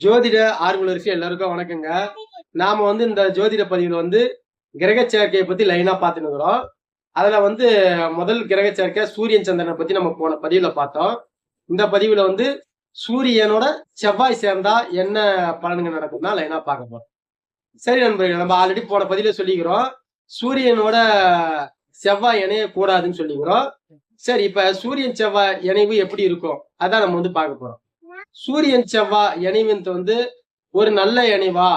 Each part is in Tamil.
ஜோதிட ஆர்வலருக்கு எல்லாருக்கும் வணக்கங்க. நாம இந்த ஜோதிட பதிவுல கிரக சேர்க்கையை பத்தி லைனா பார்த்துட்டு இருக்கிறோம். அதுல முதல் கிரக சேர்க்கை சூரியன் சந்திரனை பத்தி நம்ம போன பதிவுல பார்த்தோம். இந்த பதிவுல சூரியனோட செவ்வாய் சேர்ந்தா என்ன பலன்கள் நடக்கும்னா லைனா பார்க்க போறோம். சரி நண்பர்கள், நம்ம ஆல்ரெடி போன பதிவுல சொல்லிக்கிறோம் சூரியனோட செவ்வாய் இணைய கூடாதுன்னு சொல்லிக்கிறோம். சரி, இப்ப சூரியன் செவ்வாய் இணைவு எப்படி இருக்கும் அதான் நம்ம பார்க்க போறோம். சூரியன் செவ்வாய் இணைவு ஒரு நல்ல இணைவா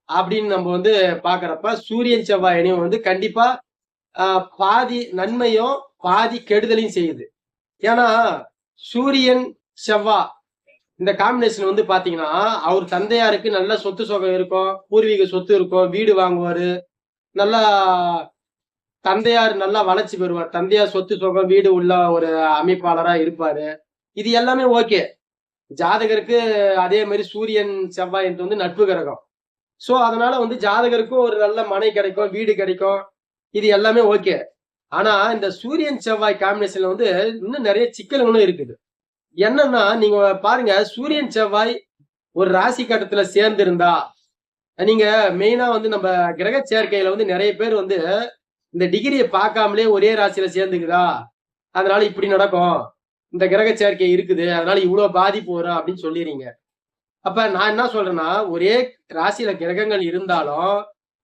அப்படின்னு நம்ம பாக்குறப்ப சூரியன் செவ்வாய் இணைவு கண்டிப்பா பாதி நன்மையும் பாதி கெடுதலையும் செய்யுது. ஏன்னா சூரியன் செவ்வாய் இந்த காம்பினேஷன் பாத்தீங்கன்னா அவர் தந்தையாருக்கு நல்ல சொத்து சுகம் இருக்கும், பூர்வீக சொத்து இருக்கும், வீடு வாங்குவாரு, நல்லா தந்தையார் நல்லா வளர்ச்சி பெறுவார், தந்தையார் சொத்து சுகம் வீடு உள்ள ஒரு அமைப்பாளரா இருப்பாரு. இது எல்லாமே ஓகே. ஜாதகருக்கு அதே மாதிரி சூரியன் செவ்வாய் நட்பு கிரகம். சோ அதனால ஜாதகருக்கும் ஒரு நல்ல மனை கிடைக்கும், வீடு கிடைக்கும், இது எல்லாமே ஓகே. ஆனா இந்த சூரியன் செவ்வாய் காம்பினேஷன்ல இன்னும் நிறைய சிக்கல்களும் இருக்குது. என்னன்னா நீங்க பாருங்க, சூரியன் செவ்வாய் ஒரு ராசி கட்டத்துல சேர்ந்து இருந்தா நீங்க மெயினா நம்ம கிரக சேர்க்கையில நிறைய பேர் இந்த டிகிரியை பார்க்காமலே ஒரே ராசியில சேர்ந்துக்குதா, அதனால இப்படி நடக்கும், இந்த கிரக சேர்க்கை இருக்குது அதனால இவ்வளவு பாதிப்பு வரும் அப்படின்னு சொல்லிடுறீங்க. அப்ப நான் என்ன சொல்றேன்னா, ஒரே ராசியில கிரகங்கள் இருந்தாலும்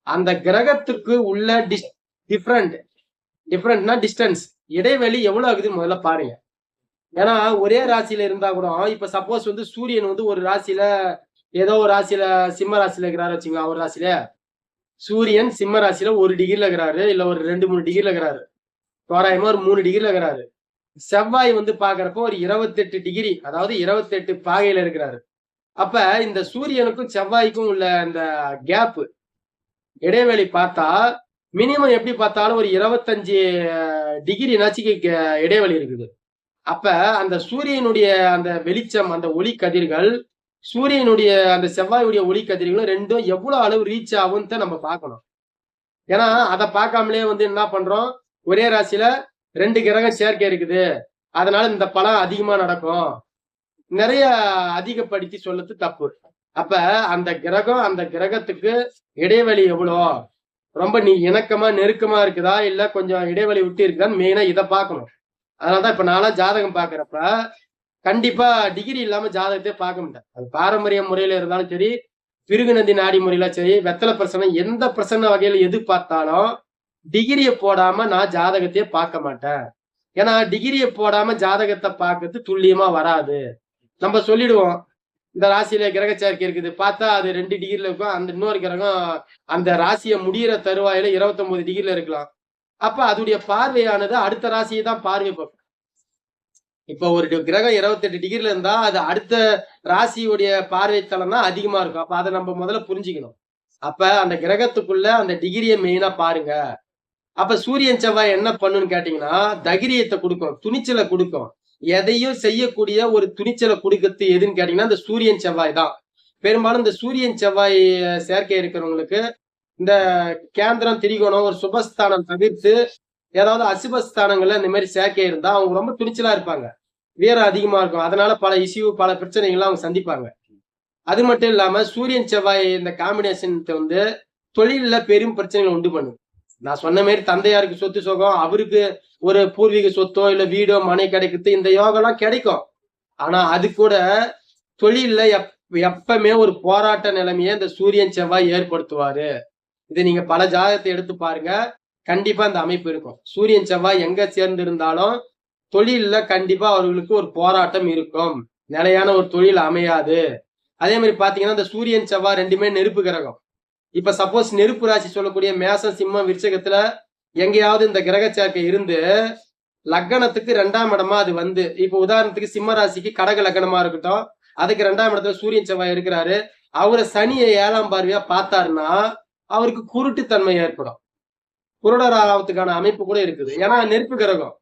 அந்த கிரகத்துக்கு உள்ள டிஃபரண்ட்னா டிஸ்டன்ஸ், இடைவெளி எவ்வளவு ஆகுதுன்னு முதல்ல பாருங்க. ஏன்னா ஒரே ராசியில இருந்தா கூட இப்ப சப்போஸ் சூரியன் ஒரு ராசியில ஏதோ ஒரு ராசியில சிம்ம ராசியில இருக்கிறாரு வச்சுங்களா, ஒரு ராசியில சூரியன் சிம்ம ராசியில 1 டிகிரில இருக்கிறாரு, இல்ல ஒரு 2-3 டிகிரில இருக்கிறாரு, தோராயமா ஒரு 3 டிகிரில இருக்கிறாரு. செவ்வாய் பாக்குறப்போ ஒரு 28 டிகிரி, அதாவது 28 பாகையில இருக்கிறாரு. அப்ப இந்த சூரியனுக்கும் செவ்வாய்க்கும் உள்ள இந்த கேப் இடைவெளி பார்த்தா மினிமம் எப்படி பார்த்தாலும் ஒரு 25 டிகிரி நச்சுக்கு இடைவெளி இருக்குது. அப்ப அந்த சூரியனுடைய அந்த வெளிச்சம், அந்த ஒளி கதிர்கள், சூரியனுடைய அந்த செவ்வாயுடைய ஒளி கதிர்களும் ரெண்டும் எவ்வளவு அளவு ரீச் ஆகும்னு நம்ம பார்க்கணும். ஏன்னா அதை பார்க்காமலே என்ன பண்றோம், ஒரே ராசியில 2 கிரகம் சேர்க்கை இருக்குது அதனால இந்த பலன் அதிகமா நடக்கும், நிறைய அதிகப்படுத்தி சொல்றது தப்பு. அப்ப அந்த கிரகம் அந்த கிரகத்துக்கு இடைவெளி எவ்வளோ, ரொம்ப நீ இணக்கமா நெருக்கமா இருக்குதா இல்ல கொஞ்சம் இடைவெளி விட்டு இருக்குதான்னு மெயினா இதை பார்க்கணும். அதனாலதான் இப்ப நான்லாம் ஜாதகம் பாக்குறப்ப கண்டிப்பா டிகிரி இல்லாம ஜாதகத்தையே பார்க்க மாட்டேன். அது பாரம்பரிய முறையில இருந்தாலும் சரி, பிருகுநந்தி நாடி முறையில சரி, வெத்தலை பிரசனை எந்த பிரசன்ன வகையில எது பார்த்தாலும் டிகிரியை போடாம நான் ஜாதகத்தையே பார்க்க மாட்டேன். ஏன்னா டிகிரியை போடாம ஜாதகத்தை பார்க்கறது துல்லியமா வராது. நம்ம சொல்லிடுவோம் இந்த ராசியில கிரக சேர்க்கை இருக்குது, பார்த்தா அது 2 டிகிரில இருக்கும், அந்த இன்னொரு கிரகம் அந்த ராசியை முடிகிற தருவாயில 29 டிகிரில இருக்கலாம். அப்ப அதோடைய பார்வையானது அடுத்த ராசியை தான் பார்வை பார்க்கும். இப்ப ஒரு கிரகம் 28 டிகிரில இருந்தா அது அடுத்த ராசியுடைய பார்வை தளம் தான் அதிகமா இருக்கும். அப்ப அதை நம்ம முதல்ல புரிஞ்சுக்கணும். அப்ப அந்த கிரகத்துக்குள்ள அந்த டிகிரியை மெயினா பாருங்க. அப்ப சூரியன் செவ்வாய் என்ன பண்ணுன்னு கேட்டீங்கன்னா தைரியத்தை கொடுக்கும், துணிச்சலை கொடுக்கும். எதையும் செய்யக்கூடிய ஒரு துணிச்சலை கொடுக்கறது எதுன்னு கேட்டீங்கன்னா இந்த சூரியன் செவ்வாய் தான். பெரும்பாலும் இந்த சூரியன் செவ்வாய் சேர்க்கை இருக்கிறவங்களுக்கு இந்த கேந்திரம் திரிகோணம் ஒரு சுபஸ்தானம் தவிர்த்து ஏதாவது அசுபஸ்தானங்கள்ல இந்த மாதிரி சேர்க்கை இருந்தா அவங்க ரொம்ப துணிச்சலா இருப்பாங்க, வீரம் அதிகமா இருக்கும். அதனால பல இஷ்யூ பல பிரச்சனைகள்லாம் அவங்க சந்திப்பாங்க. அது மட்டும் இல்லாம சூரியன் செவ்வாய் இந்த காம்பினேஷன் தொழில பெரும் பிரச்சனைகள் உண்டு பண்ணும். நான் சொன்ன மாதிரி தந்தையாருக்கு சொத்து சுகம், அவருக்கு ஒரு பூர்வீக சொத்தோ இல்ல வீடோ மனை கிடைக்கிறது, இந்த யோகம்லாம் கிடைக்கும். ஆனா அது கூட தொழில எப்பவுமே ஒரு போராட்ட நிலைமையை இந்த சூரியன் செவ்வாய் ஏற்படுத்துவாரு. இது நீங்க பல ஜாதகத்தை எடுத்து பாருங்க, கண்டிப்பா இந்த அமைப்பு இருக்கும். சூரியன் செவ்வாய் எங்க சேர்ந்து இருந்தாலும் தொழில கண்டிப்பா அவர்களுக்கு ஒரு போராட்டம் இருக்கும், நிலையான ஒரு தொழில் அமையாது. அதே மாதிரி பாத்தீங்கன்னா இந்த சூரியன் செவ்வாய் ரெண்டுமே நெருப்பு கிரகம். இப்ப சப்போஸ் நெருப்பு ராசி சொல்லக்கூடிய மேசம் சிம்மம் விருச்சகத்துல எங்கேயாவது இந்த கிரக சேர்க்கை இருந்து லக்னத்துக்கு 2ஆம் இடமா அது இப்ப உதாரணத்துக்கு சிம்ம ராசிக்கு கடக லக்னமா இருக்கட்டும், அதுக்கு 2ஆம் இடத்துல சூரியன் செவ்வாய் இருக்கிறாரு, அவரை சனியை 7ஆம் பார்வையா பார்த்தாருன்னா அவருக்கு குருட்டுத்தன்மை ஏற்படும், குருடர் ஆகிறதுக்கான அமைப்பு கூட இருக்குது. ஏன்னா நெருப்பு கிரகம்.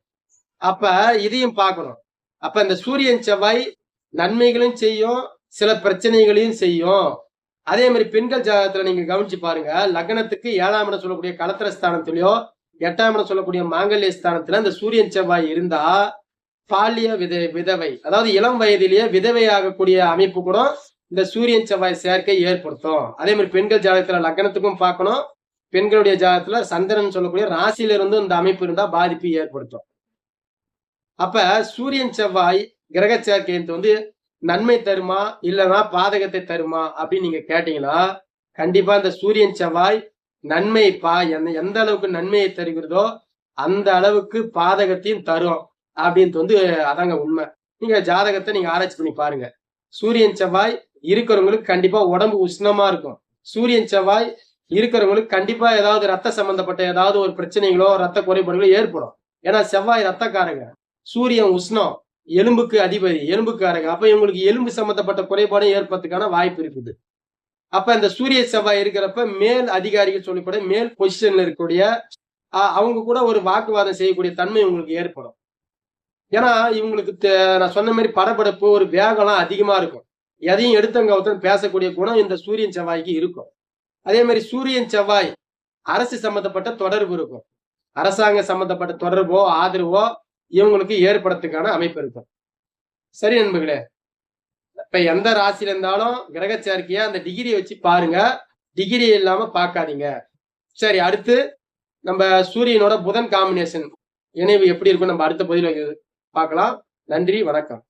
அப்ப இதையும் பார்க்கணும். அப்ப இந்த சூரியன் செவ்வாய் நன்மைகளையும் செய்யும், சில பிரச்சனைகளையும் செய்யும். அதே மாதிரி பெண்கள் ஜாதகத்துல நீங்க கவனிச்சு பாருங்க, லக்னத்துக்கு 7ஆம் இடம் சொல்லக்கூடிய களத்திர ஸ்தானத்திலயோ 8ஆம் இடம் சொல்லக்கூடிய மாங்கல்ய ஸ்தானத்துல இந்த சூரியன் செவ்வாய் இருந்தா பாலிய விதவை, அதாவது இளம் வயதிலேயே விதவை ஆகக்கூடிய அமைப்பு கூட இந்த சூரியன் செவ்வாய் சேர்க்கை ஏற்படுத்தும். அதே மாதிரி பெண்கள் ஜாதகத்துல லக்னத்துக்கும் பார்க்கணும். பெண்களுடைய ஜாதகத்துல சந்திரன் சொல்லக்கூடிய ராசியில இருந்தும் இந்த அமைப்பு இருந்தா பாதிப்பு ஏற்படுத்தும். அப்ப சூரியன் செவ்வாய் கிரக சேர்க்கை வந்து நன்மை தருமா இல்லைன்னா பாதகத்தை தருமா அப்படின்னு நீங்க கேட்டீங்கன்னா கண்டிப்பா இந்த சூரியன் செவ்வாய் நன்மை எந்த அளவுக்கு நன்மையை தருகிறதோ அந்த அளவுக்கு பாதகத்தையும் தரும் அப்படின்ட்டு வந்து அதாங்க உண்மை. நீங்க ஜாதகத்தை நீங்க ஆராய்ச்சி பண்ணி பாருங்க. சூரியன் செவ்வாய் இருக்கிறவங்களுக்கு கண்டிப்பா உடம்பு உஷ்ணமா இருக்கும். சூரியன் செவ்வாய் இருக்கிறவங்களுக்கு கண்டிப்பா ஏதாவது ரத்த சம்பந்தப்பட்ட ஏதாவது ஒரு பிரச்சனைகளோ ரத்த குறைபாடுகளோ ஏற்படும். ஏன்னா செவ்வாய் ரத்தக்காரங்க, சூரியன் உஷ்ணம், எலும்புக்கு அதிபதி, எலும்புக்காரங்க. அப்ப இவங்களுக்கு எலும்பு சம்பந்தப்பட்ட குறைபாடும் ஏற்படுறதுக்கான வாய்ப்பு இருக்குது. அப்ப இந்த சூரிய செவ்வாய் இருக்கிறப்ப மேல் அதிகாரிகள் சொல்லக்கூடிய மேல் பொசிஷன்ல இருக்கக்கூடிய அவங்க கூட ஒரு வாக்குவாதம் செய்யக்கூடிய தன்மை உங்களுக்கு ஏற்படும். ஏன்னா இவங்களுக்கு நான் சொன்ன மாதிரி படபடப்பு ஒரு வேகம்லாம் அதிகமா இருக்கும். எதையும் எடுத்தங்கவுத்தன் பேசக்கூடிய குணம் இந்த சூரியன் செவ்வாய்க்கு இருக்கும். அதே மாதிரி சூரியன் செவ்வாய் அரசு சம்பந்தப்பட்ட தொடர்பு இருக்கும். அரசாங்க சம்பந்தப்பட்ட தொடர்போ ஆதரவோ இவங்களுக்கு ஏற்படுறதுக்கான அமைப்பு இருக்கும். சரி நண்பர்களே, இப்ப எந்த ராசியில இருந்தாலும் கிரக சேர்க்கையா அந்த டிகிரியை வச்சு பாருங்க. டிகிரி இல்லாம பார்க்காதீங்க. சரி, அடுத்து நம்ம சூரியனோட புதன் காம்பினேஷன் இணைவு எப்படி இருக்கும் நம்ம அடுத்த பதிவில் பார்க்கலாம். நன்றி, வணக்கம்.